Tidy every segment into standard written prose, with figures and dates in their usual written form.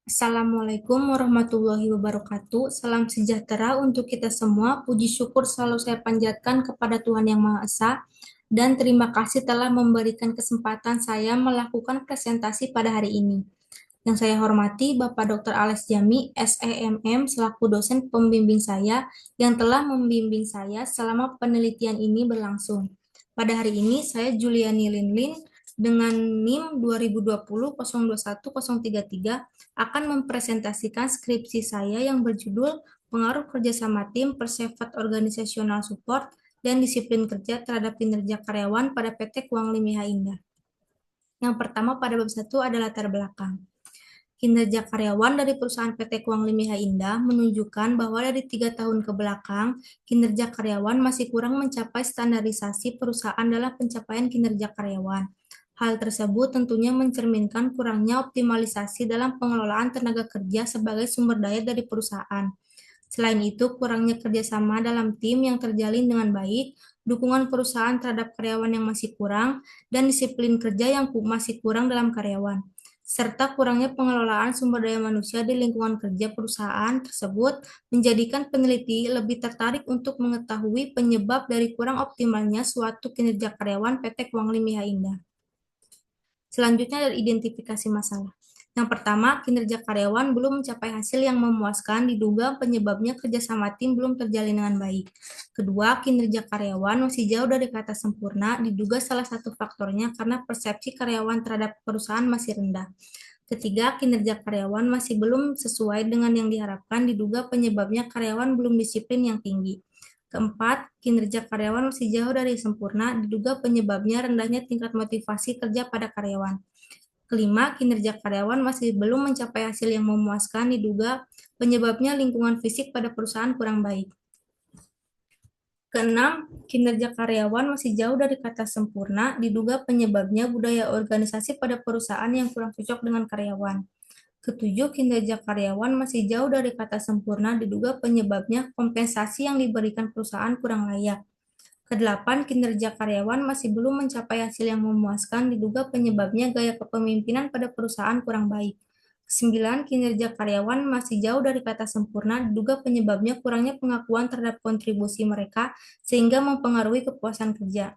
Assalamualaikum warahmatullahi wabarakatuh. Salam sejahtera untuk kita semua. Puji syukur selalu saya panjatkan kepada Tuhan Yang Maha Esa. Dan terima kasih telah memberikan kesempatan saya melakukan presentasi pada hari ini. Yang saya hormati Bapak Dr. Alex Jami, SEMM, selaku dosen pembimbing saya yang telah membimbing saya selama penelitian ini berlangsung. Pada hari ini, saya Juliani Linlin dengan NIM 2020-021033 akan mempresentasikan skripsi saya yang berjudul Pengaruh Kerjasama Tim, Persifat Organisasional Support, dan Disiplin Kerja Terhadap Kinerja Karyawan pada PT Kuang Limiha Indah. Yang pertama pada bab 1 adalah latar belakang. Kinerja karyawan dari perusahaan PT Kuang Limiha Indah menunjukkan bahwa dari 3 tahun ke belakang, kinerja karyawan masih kurang mencapai standarisasi perusahaan dalam pencapaian kinerja karyawan. Hal tersebut tentunya mencerminkan kurangnya optimalisasi dalam pengelolaan tenaga kerja sebagai sumber daya dari perusahaan. Selain itu, kurangnya kerjasama dalam tim yang terjalin dengan baik, dukungan perusahaan terhadap karyawan yang masih kurang, dan disiplin kerja yang masih kurang dalam karyawan, serta kurangnya pengelolaan sumber daya manusia di lingkungan kerja perusahaan tersebut menjadikan peneliti lebih tertarik untuk mengetahui penyebab dari kurang optimalnya suatu kinerja karyawan PT Kuang Limiha Indah. Selanjutnya adalah identifikasi masalah. Yang pertama, kinerja karyawan belum mencapai hasil yang memuaskan, diduga penyebabnya kerjasama tim belum terjalin dengan baik. Kedua, kinerja karyawan masih jauh dari kata sempurna, diduga salah satu faktornya karena persepsi karyawan terhadap perusahaan masih rendah. Ketiga, kinerja karyawan masih belum sesuai dengan yang diharapkan, diduga penyebabnya karyawan belum disiplin yang tinggi. Keempat, kinerja karyawan masih jauh dari sempurna, diduga penyebabnya rendahnya tingkat motivasi kerja pada karyawan. Kelima, kinerja karyawan masih belum mencapai hasil yang memuaskan, diduga penyebabnya lingkungan fisik pada perusahaan kurang baik. Keenam, kinerja karyawan masih jauh dari kata sempurna, diduga penyebabnya budaya organisasi pada perusahaan yang kurang cocok dengan karyawan. Ketujuh, kinerja karyawan masih jauh dari kata sempurna, diduga penyebabnya kompensasi yang diberikan perusahaan kurang layak. Kedelapan, kinerja karyawan masih belum mencapai hasil yang memuaskan, diduga penyebabnya gaya kepemimpinan pada perusahaan kurang baik. Kesembilan, kinerja karyawan masih jauh dari kata sempurna, diduga penyebabnya kurangnya pengakuan terhadap kontribusi mereka, sehingga mempengaruhi kepuasan kerja.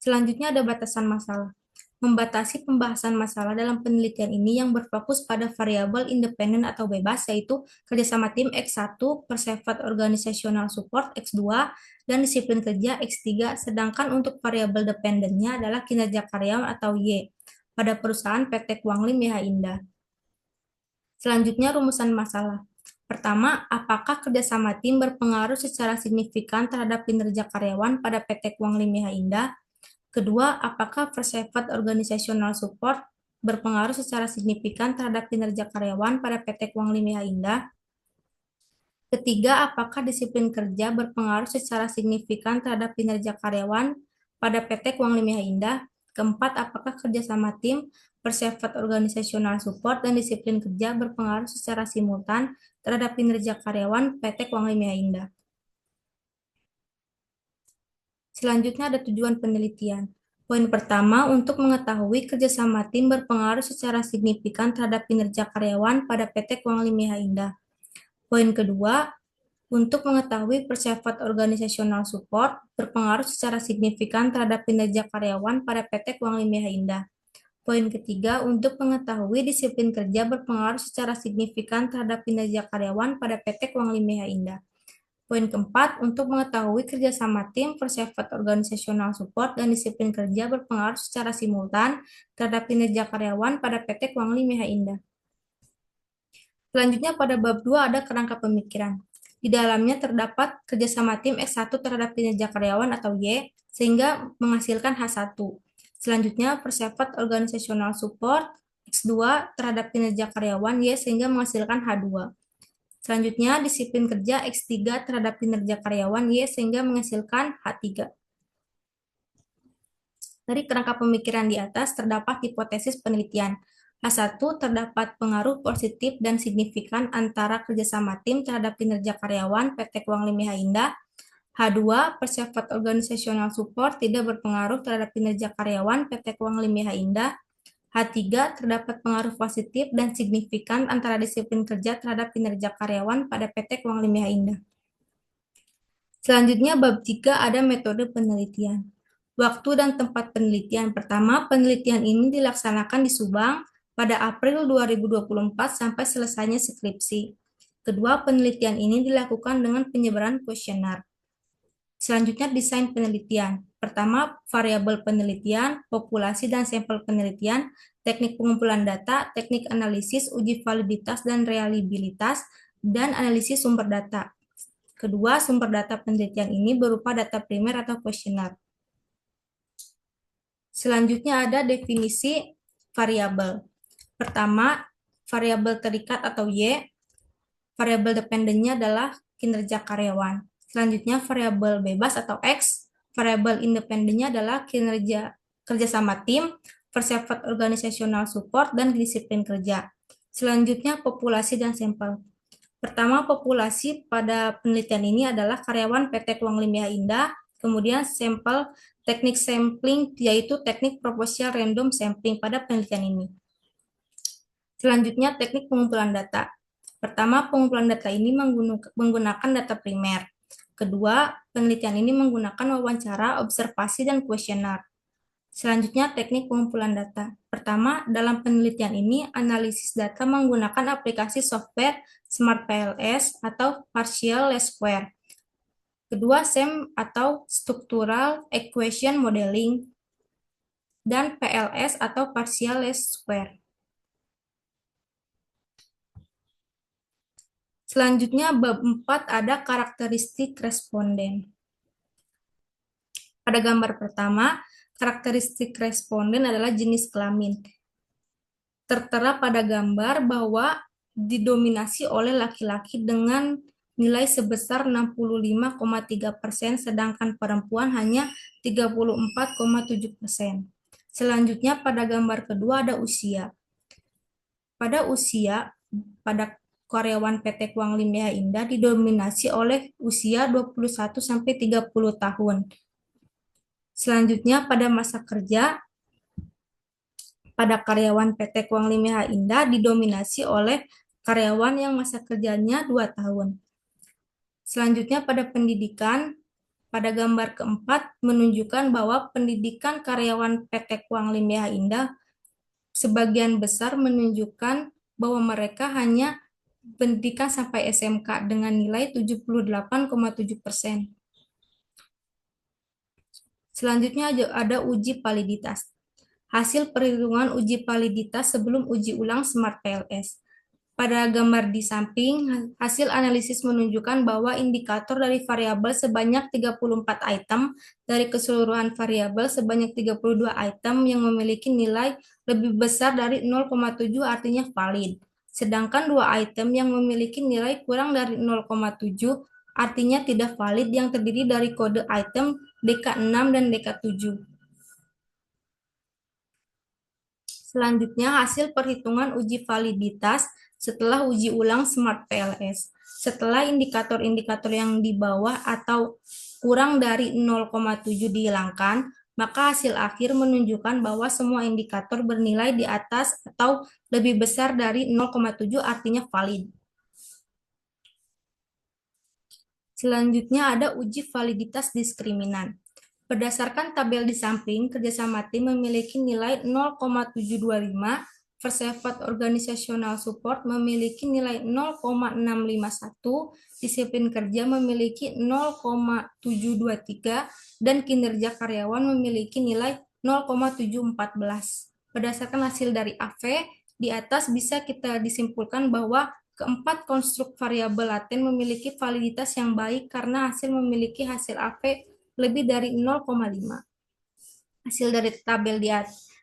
Selanjutnya ada batasan masalah. Membatasi pembahasan masalah dalam penelitian ini yang berfokus pada variabel independen atau bebas, yaitu kerjasama tim X1, persifat organisasional support X2, dan disiplin kerja X3, sedangkan untuk variabel dependennya adalah kinerja karyawan atau Y pada perusahaan PT Kuang Lim YH Indah. Selanjutnya rumusan masalah. Pertama, apakah kerjasama tim berpengaruh secara signifikan terhadap kinerja karyawan pada PT Kuang Lim YH Indah? Kedua, apakah persifat organisasional support berpengaruh secara signifikan terhadap kinerja karyawan pada PT Kuang Limiha Indah? Ketiga, apakah disiplin kerja berpengaruh secara signifikan terhadap kinerja karyawan pada PT Kuang Limiha Indah? Keempat, apakah kerjasama tim, persifat organisasional support, dan disiplin kerja berpengaruh secara simultan terhadap kinerja karyawan PT Kuang Limiha Indah? Selanjutnya ada tujuan penelitian. Poin pertama, untuk mengetahui kerjasama tim berpengaruh secara signifikan terhadap kinerja karyawan pada PT Kuang Limiha Indah. Poin kedua, untuk mengetahui persifat organisasional support berpengaruh secara signifikan terhadap kinerja karyawan pada PT Kuang Limiha Indah. Poin ketiga, untuk mengetahui disiplin kerja berpengaruh secara signifikan terhadap kinerja karyawan pada PT Kuang Limiha Indah. Poin keempat, untuk mengetahui kerjasama tim, persifat organisasional support, dan disiplin kerja berpengaruh secara simultan terhadap kinerja karyawan pada PT Kuang Lim YH Indah. Selanjutnya pada bab 2 ada kerangka pemikiran. Di dalamnya terdapat kerjasama tim X1 terhadap kinerja karyawan atau Y, sehingga menghasilkan H1. Selanjutnya persifat organisasional support X2 terhadap kinerja karyawan Y, sehingga menghasilkan H2. Selanjutnya, disiplin kerja X3 terhadap kinerja karyawan Y sehingga menghasilkan H3. Dari kerangka pemikiran di atas terdapat hipotesis penelitian. H1 terdapat pengaruh positif dan signifikan antara kerjasama tim terhadap kinerja karyawan PT Kuang Limiha Indah. H2, persifat organisasional support tidak berpengaruh terhadap kinerja karyawan PT Kuang Limiha Indah. H3, terdapat pengaruh positif dan signifikan antara disiplin kerja terhadap kinerja karyawan pada PT Kuang Limiah Indah. Selanjutnya, bab 3 ada metode penelitian. Waktu dan tempat penelitian. Pertama, penelitian ini dilaksanakan di Subang pada April 2024 sampai selesainya skripsi. Kedua, penelitian ini dilakukan dengan penyebaran kuesioner. Selanjutnya, desain penelitian. Pertama, variabel penelitian, populasi dan sampel penelitian, teknik pengumpulan data, teknik analisis, uji validitas dan reliabilitas, dan analisis sumber data. Kedua, sumber data penelitian ini berupa data primer atau kuesioner. Selanjutnya ada definisi variabel. Pertama, variabel terikat atau Y. Variabel dependennya adalah kinerja karyawan. Selanjutnya, variabel bebas atau X. Variabel independennya adalah kinerja kerjasama tim, bersifat organisasional support, dan disiplin kerja. Selanjutnya, populasi dan sampel. Pertama, populasi pada penelitian ini adalah karyawan PT Kuang Limiah Indah. Kemudian sampel teknik sampling, yaitu teknik proporsional random sampling pada penelitian ini. Selanjutnya, teknik pengumpulan data. Pertama, pengumpulan data ini menggunakan data primer. Kedua, penelitian ini menggunakan wawancara, observasi, dan kuesioner. Selanjutnya, teknik pengumpulan data. Pertama, dalam penelitian ini, analisis data menggunakan aplikasi software Smart PLS atau Partial Least Square. Kedua, SEM atau Structural Equation Modeling, dan PLS atau Partial Least Square. Selanjutnya, bab 4 ada karakteristik responden. Pada gambar pertama, karakteristik responden adalah jenis kelamin. Tertera pada gambar bahwa didominasi oleh laki-laki dengan nilai sebesar 65,3%, sedangkan perempuan hanya 34,7%. Selanjutnya, pada gambar kedua ada usia. Pada karyawan PT Kuang Limiah Indah didominasi oleh usia 21-30 tahun. Selanjutnya, pada masa kerja, pada karyawan PT Kuang Limiah Indah didominasi oleh karyawan yang masa kerjanya 2 tahun. Selanjutnya, pada pendidikan, pada gambar keempat menunjukkan bahwa pendidikan karyawan PT Kuang Limiah Indah sebagian besar menunjukkan bahwa mereka hanya pendidikan sampai SMK dengan nilai 78,7%. Selanjutnya ada uji validitas. Hasil perhitungan uji validitas sebelum uji ulang Smart PLS. Pada gambar di samping, hasil analisis menunjukkan bahwa indikator dari variabel sebanyak 34 item dari keseluruhan variabel sebanyak 32 item yang memiliki nilai lebih besar dari 0,7 artinya valid. Sedangkan 2 item yang memiliki nilai kurang dari 0,7 artinya tidak valid yang terdiri dari kode item DK6 dan DK7. Selanjutnya, hasil perhitungan uji validitas setelah uji ulang Smart PLS. Setelah indikator-indikator yang di bawah atau kurang dari 0,7 dihilangkan, maka hasil akhir menunjukkan bahwa semua indikator bernilai di atas atau lebih besar dari 0,7 artinya valid. Selanjutnya ada uji validitas diskriminan. Berdasarkan tabel di samping, kerjasama tim memiliki nilai 0,725, Persifat Organisasional Support memiliki nilai 0,651, disiplin kerja memiliki 0,723, dan kinerja karyawan memiliki nilai 0,714. Berdasarkan hasil dari AV, di atas bisa kita disimpulkan bahwa keempat konstruk variabel laten memiliki validitas yang baik karena hasil memiliki hasil AV lebih dari 0,5. Hasil dari tabel di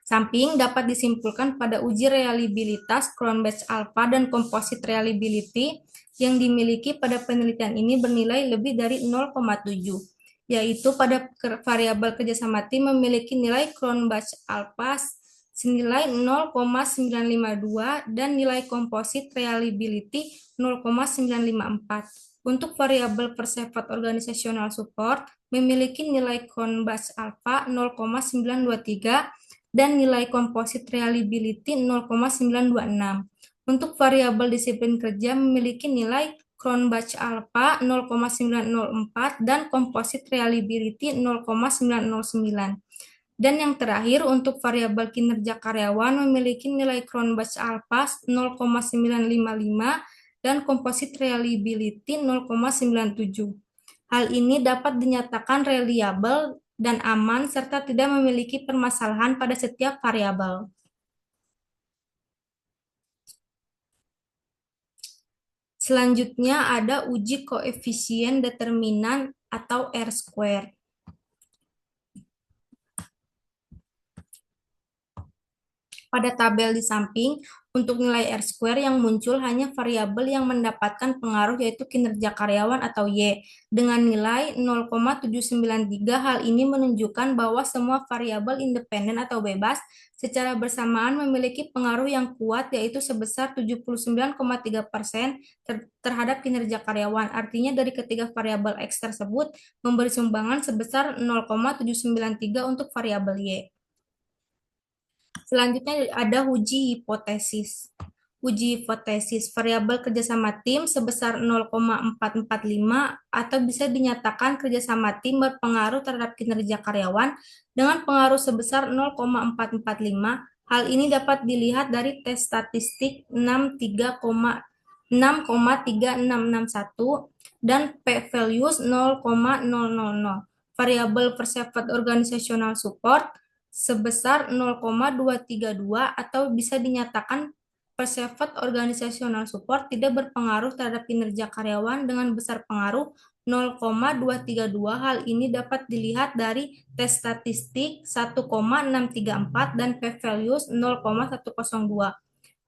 samping dapat disimpulkan pada uji reliabilitas Cronbach Alpha dan Composite Reliability yang dimiliki pada penelitian ini bernilai lebih dari 0,7, yaitu pada variabel kerjasama tim memiliki nilai Cronbach Alpha senilai 0,952 dan nilai Composite Reliability 0,954. Untuk variabel Persifat Organisasional Support memiliki nilai Cronbach Alpha 0,923 dan nilai composite reliability 0,926. Untuk variabel disiplin kerja memiliki nilai Cronbach alpha 0,904 dan composite reliability 0,909. Dan yang terakhir, untuk variabel kinerja karyawan memiliki nilai Cronbach alpha 0,955 dan composite reliability 0,97. Hal ini dapat dinyatakan reliable dan aman serta tidak memiliki permasalahan pada setiap variabel. Selanjutnya ada uji koefisien determinan atau R-square. Pada tabel di samping, untuk nilai R-square yang muncul hanya variabel yang mendapatkan pengaruh yaitu kinerja karyawan atau Y. Dengan nilai 0,793, hal ini menunjukkan bahwa semua variabel independen atau bebas secara bersamaan memiliki pengaruh yang kuat yaitu sebesar 79,3% terhadap kinerja karyawan. Artinya dari ketiga variabel X tersebut memberi sumbangan sebesar 0,793 untuk variabel Y. Selanjutnya ada uji hipotesis. Uji hipotesis variabel kerjasama tim sebesar 0,445 atau bisa dinyatakan kerjasama tim berpengaruh terhadap kinerja karyawan dengan pengaruh sebesar 0,445. Hal ini dapat dilihat dari tes statistik 6,3661 dan p-values 0,000. Variabel perceived organizational support sebesar 0,232 atau bisa dinyatakan perceived organizational support tidak berpengaruh terhadap kinerja karyawan dengan besar pengaruh 0,232. Hal ini dapat dilihat dari tes statistik 1,634 dan p-values 0,102.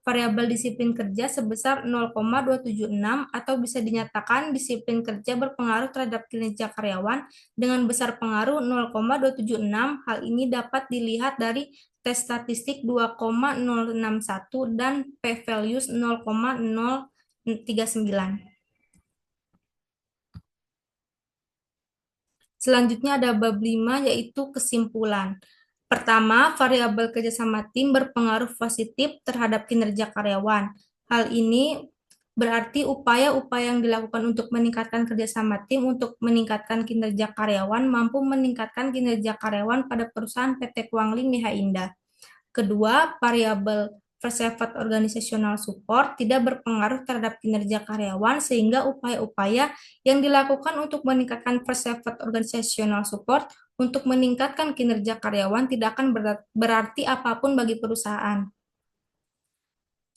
Variabel disiplin kerja sebesar 0,276 atau bisa dinyatakan disiplin kerja berpengaruh terhadap kinerja karyawan dengan besar pengaruh 0,276. Hal ini dapat dilihat dari tes statistik 2,061 dan p-values 0,039. Selanjutnya ada bab 5 yaitu kesimpulan. Pertama, variabel kerjasama tim berpengaruh positif terhadap kinerja karyawan. Hal ini berarti upaya-upaya yang dilakukan untuk meningkatkan kerjasama tim untuk meningkatkan kinerja karyawan mampu meningkatkan kinerja karyawan pada perusahaan PT Kuang Lim Miha Indah. Kedua, variabel perceived organizational support tidak berpengaruh terhadap kinerja karyawan sehingga upaya-upaya yang dilakukan untuk meningkatkan perceived organizational support untuk meningkatkan kinerja karyawan tidak akan berarti apapun bagi perusahaan.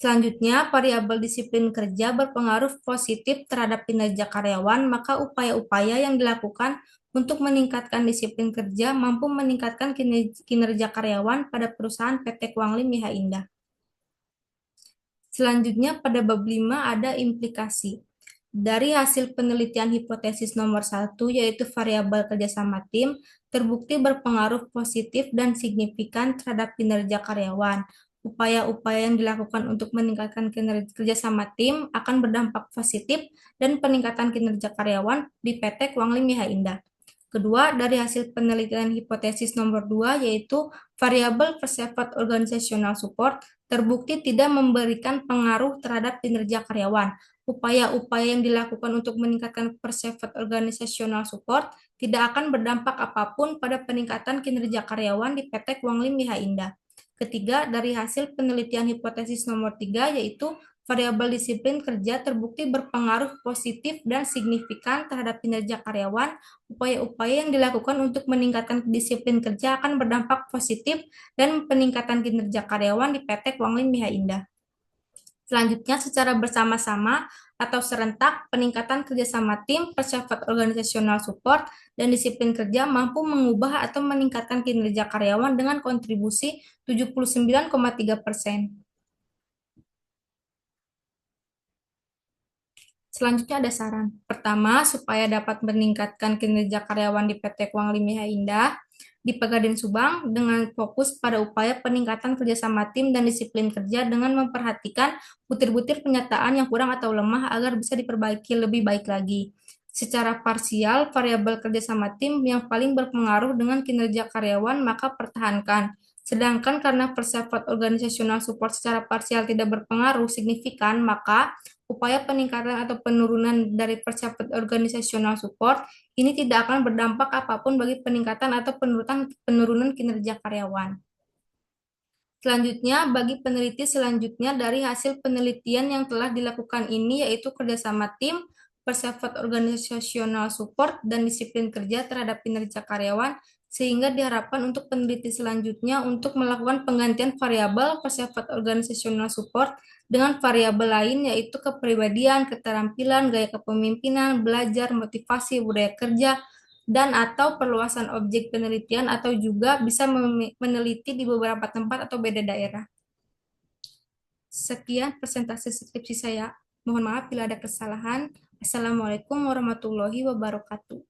Selanjutnya, variabel disiplin kerja berpengaruh positif terhadap kinerja karyawan, maka upaya-upaya yang dilakukan untuk meningkatkan disiplin kerja mampu meningkatkan kinerja karyawan pada perusahaan PT Kuang Lim Miha Indah. Selanjutnya, pada bab 5 ada implikasi. Dari hasil penelitian hipotesis nomor 1, yaitu variabel kerjasama tim, terbukti berpengaruh positif dan signifikan terhadap kinerja karyawan. Upaya-upaya yang dilakukan untuk meningkatkan kinerja kerjasama tim akan berdampak positif dan peningkatan kinerja karyawan di PT Kuang Lim Miha Indah. Kedua, dari hasil penelitian hipotesis nomor 2, yaitu variabel perceived organizational support, terbukti tidak memberikan pengaruh terhadap kinerja karyawan. Upaya-upaya yang dilakukan untuk meningkatkan perceived organizational support tidak akan berdampak apapun pada peningkatan kinerja karyawan di PT Kuang Lim Miha Indah. Ketiga, dari hasil penelitian hipotesis nomor 3, yaitu variabel disiplin kerja terbukti berpengaruh positif dan signifikan terhadap kinerja karyawan. Upaya-upaya yang dilakukan untuk meningkatkan disiplin kerja akan berdampak positif dan peningkatan kinerja karyawan di PT Kuang Lim Miha Indah. Selanjutnya, secara bersama-sama atau serentak, peningkatan kerjasama tim, perceived organizational support, dan disiplin kerja mampu mengubah atau meningkatkan kinerja karyawan dengan kontribusi 79,3%. Selanjutnya ada saran. Pertama, supaya dapat meningkatkan kinerja karyawan di PT Kuang Lim Miha Indah, di Pegadaian Subang dengan fokus pada upaya peningkatan kerjasama tim dan disiplin kerja dengan memperhatikan butir-butir penyataan yang kurang atau lemah agar bisa diperbaiki lebih baik lagi. Secara parsial, variabel kerjasama tim yang paling berpengaruh dengan kinerja karyawan maka pertahankan. Sedangkan karena persifat organisasional support secara parsial tidak berpengaruh signifikan, maka upaya peningkatan atau penurunan dari persifat organisasional support ini tidak akan berdampak apapun bagi peningkatan atau penurunan kinerja karyawan. Selanjutnya, bagi peneliti selanjutnya dari hasil penelitian yang telah dilakukan ini yaitu kerjasama tim, bersifat organisasional support, dan disiplin kerja terhadap kinerja karyawan, sehingga diharapkan untuk peneliti selanjutnya untuk melakukan penggantian variabel bersifat organisasional support dengan variabel lain yaitu kepribadian, keterampilan, gaya kepemimpinan, belajar, motivasi, budaya kerja, dan atau perluasan objek penelitian atau juga bisa meneliti di beberapa tempat atau beda daerah. Sekian presentasi skripsi saya. Mohon maaf bila ada kesalahan. Assalamualaikum warahmatullahi wabarakatuh.